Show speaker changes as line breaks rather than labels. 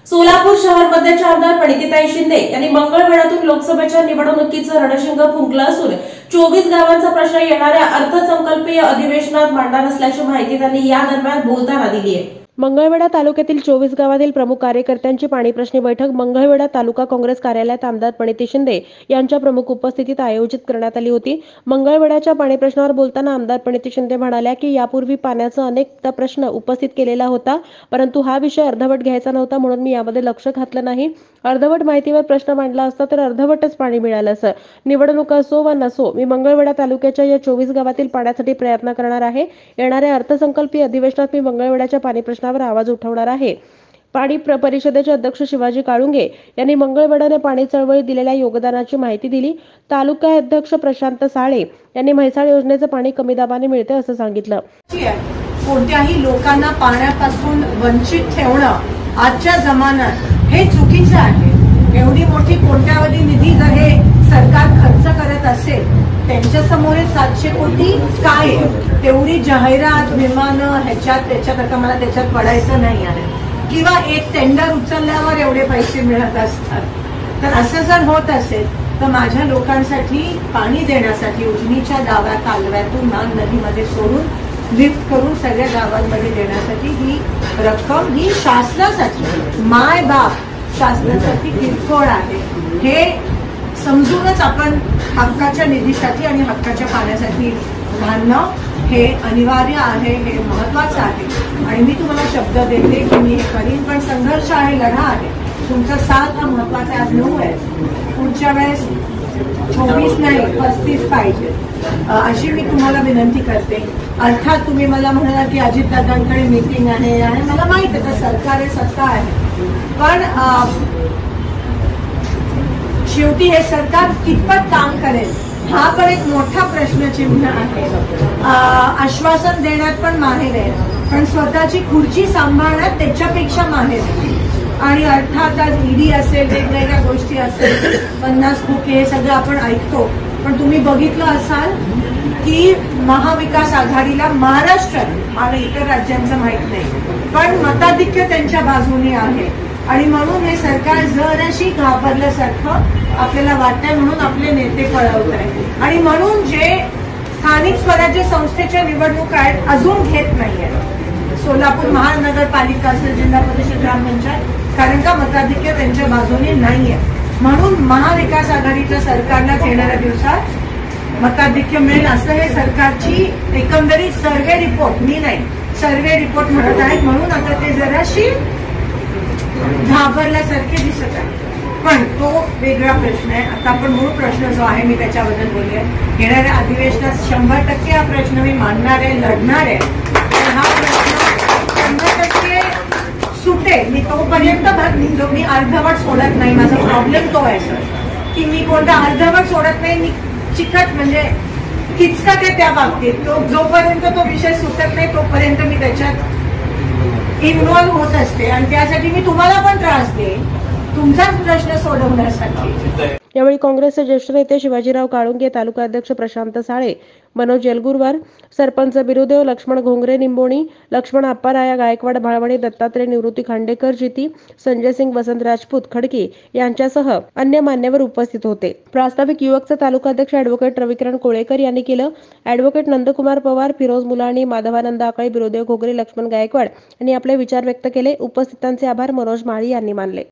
सोलापूर शहर मध्येच्या आमदार प्रणितीताई शिंदे यांनी मंगळवेढ्यातून लोकसभेच्या निवडणुकीचं रणशिंग फुंकलं असून 24 गावांचा प्रश्न येणाऱ्या अर्थसंकल्पीय अधिवेशनात मांडणार असल्याची माहिती त्यांनी या दरम्यान बोलताना दिली आहे। मंगळवेढा तालुक्यातील 24 गावातील प्रमुख कार्यकर्त्यांची पाणीप्रश्नी बैठक मंगळवेढा तालुका काँग्रेस कार्यालयात आमदार प्रणिती शिंदे यांच्या प्रमुख उपस्थितीत आयोजित करण्यात आली होती। मंगळवेढ्याच्या पाणीप्रश्नावर बोलताना आमदार प्रणिती शिंदे म्हणाल्या की यापूर्वी पाण्याचा अनेकदा प्रश्न उपस्थित केलेला होता, परंतु हा विषय अर्धवट घ्यायचा नव्हता, म्हणून मी यामध्ये लक्ष घातलं नाही। अर्धवट माहितीवर प्रश्न मांडला असता तर अर्धवटच पाणी मिळालं असं। निवडणूक असो वा नसो, मी मंगळवेढा तालुक्याच्या या 24 गावातील पाण्यासाठी प्रयत्न करणार आहे। येणाऱ्या अर्थसंकल्पीय अधिवेशनात मी मंगळवेढ्याच्या पाणी प्रश्नावर आवाज उठवणार आहे। पाणी परिषदेचे अध्यक्ष शिवाजी काळुंगे यांनी मंगळवेढ्याने पाणी चळवळीत दिलेल्या योगदानाची माहिती दिली। तालुका अध्यक्ष प्रशांत साळे यांनी म्हैसाळ योजनेचं पाणी कमी दाबाने मिळते असं सांगितलं।
कोणत्याही लोकांना पाण्यापासून वंचित ठेवणं आजच्या जमान्यात हे चुकीचं आहे। एवढी मोठी कोट्यावधी निधी जर हे सरकार खर्च करत असेल, त्यांच्या समोर 700 कोटी काय तेवढी जाहिरात विमानं त्याच्यात आता मला त्याच्यात पडायचं नाही आहे, किंवा एक टेंडर उचलल्यावर एवढे पैसे मिळत असतात। तर असं जर होत असेल तर माझ्या लोकांसाठी पाणी देण्यासाठी उजनीच्या डाव्या कालव्यातून नाग नदीमध्ये सोडून लिफ्ट करून सगळ्या गावांमध्ये देण्यासाठी ही रक्कम ही शासनासाठी माय बाप शासनासाठी किरकोळ आहे। हे समजूनच आपण हक्काच्या निधीसाठी आणि हक्काच्या पाण्यासाठी भांडणं हे अनिवार्य आहे, हे महत्वाचं आहे। आणि मी तुम्हाला शब्द देते की मी हे करीन, पण संघर्ष आहे, लढा आहे। तुमचा साथ हा महत्वाचा आहे। आज 9 आहे, पुढच्या वेळेस 24 नाही 35 पाहिजे अशी मी तुम्हाला विनंती करते। अर्थात तुम्ही मला म्हणाला की अजितदादांकडे मीटिंग आहे, मला माहित आहे तर सरकार आहे, सत्ता आहे, पण शेवटी हे सरकार कितपत काम करेल हा पण एक मोठा प्रश्नचिन्ह आहे। आश्वासन देण्यात पण माहेर आहे, पण स्वतःची खुर्ची सांभाळण्यात त्याच्यापेक्षा माहेर आहे। आणि अर्थात आज ईडी असेल, वेगवेगळ्या गोष्टी असेल, 50 खोके हे सगळं आपण ऐकतो, पण तुम्ही बघितलं असाल की महाविकास आघाडीला महाराष्ट्रात आणि इतर राज्यांचं माहित नाही, पण मताधिक्य त्यांच्या बाजूने आहे। आणि म्हणून हे सरकार जराशी घाबरल्यासारखं आपल्याला वाटतंय, म्हणून आपले नेते पळवत आहेत। आणि म्हणून जे स्थानिक स्वराज्य संस्थेच्या निवडणुका आहेत अजून घेत नाहीये, सोलापूर महानगरपालिका असेल, जिल्हा परिषद, ग्रामपंचायत, कारण का मताधिक्य त्यांच्या बाजूने नाहीये। म्हणून महाविकास आघाडीच्या सरकारला येणाऱ्या दिवसात मताधिक्य मिळेल असं हे सरकारची एकंदरीत सर्व्हे रिपोर्ट, मी नाही सर्व्हे रिपोर्ट म्हणत आहेत। म्हणून आता ते जराशी घाबरल्यासारखे दिसत आहे, पण तो वेगळा प्रश्न आहे। आता आपण मूळ प्रश्न जो आहे मी त्याच्याबद्दल बोलूया। येणाऱ्या अधिवेशनात 100% हा प्रश्न मी मांडणार आहे, लढणार आहे। हा प्रश्न 100% सुटेल, मी तोपर्यंत मी अर्धवट सोडत नाही। माझा प्रॉब्लेम तो आहे सर की मी कोणता अर्धवट सोडत नाही, मी चिकट म्हणजे किचकट आहे त्या बाबतीत। तो जोपर्यंत तो विषय सुटत नाही तोपर्यंत मी त्याच्यात इन्व्हॉल्व्ह होत असते, आणि त्यासाठी मी तुम्हाला पण त्रास देईन तुमचाच प्रश्न सोडवण्यासाठी।
यावेळी काँग्रेसचे ज्येष्ठ नेते शिवाजीराव काळुंगे, तालुका अध्यक्ष प्रशांत साळे, मनोज येलगुरवार, सरपंच बिरुदेव, लक्ष्मण घोंगरे निंबोणी, लक्ष्मण आप्पाराया गायकवाड भाळवणी, दत्तात्रय निवृत्ती खांडेकर जिती, संजय सिंग, वसंत राजपूत खडकी यांच्यासह अन्य मान्यवर उपस्थित होते। प्रास्ताविक युवकचा तालुका अध्यक्ष ॲडव्होकेट रविकिरण कोळेकर यांनी केलं। ॲडव्होकेट नंदकुमार पवार, फिरोज मुलाणी, माधवानंद आकाळी, बिरुदेव घोगरे, लक्ष्मण गायकवाड यांनी आपले विचार व्यक्त केले। उपस्थितांचे आभार मनोज माळी यांनी मानले।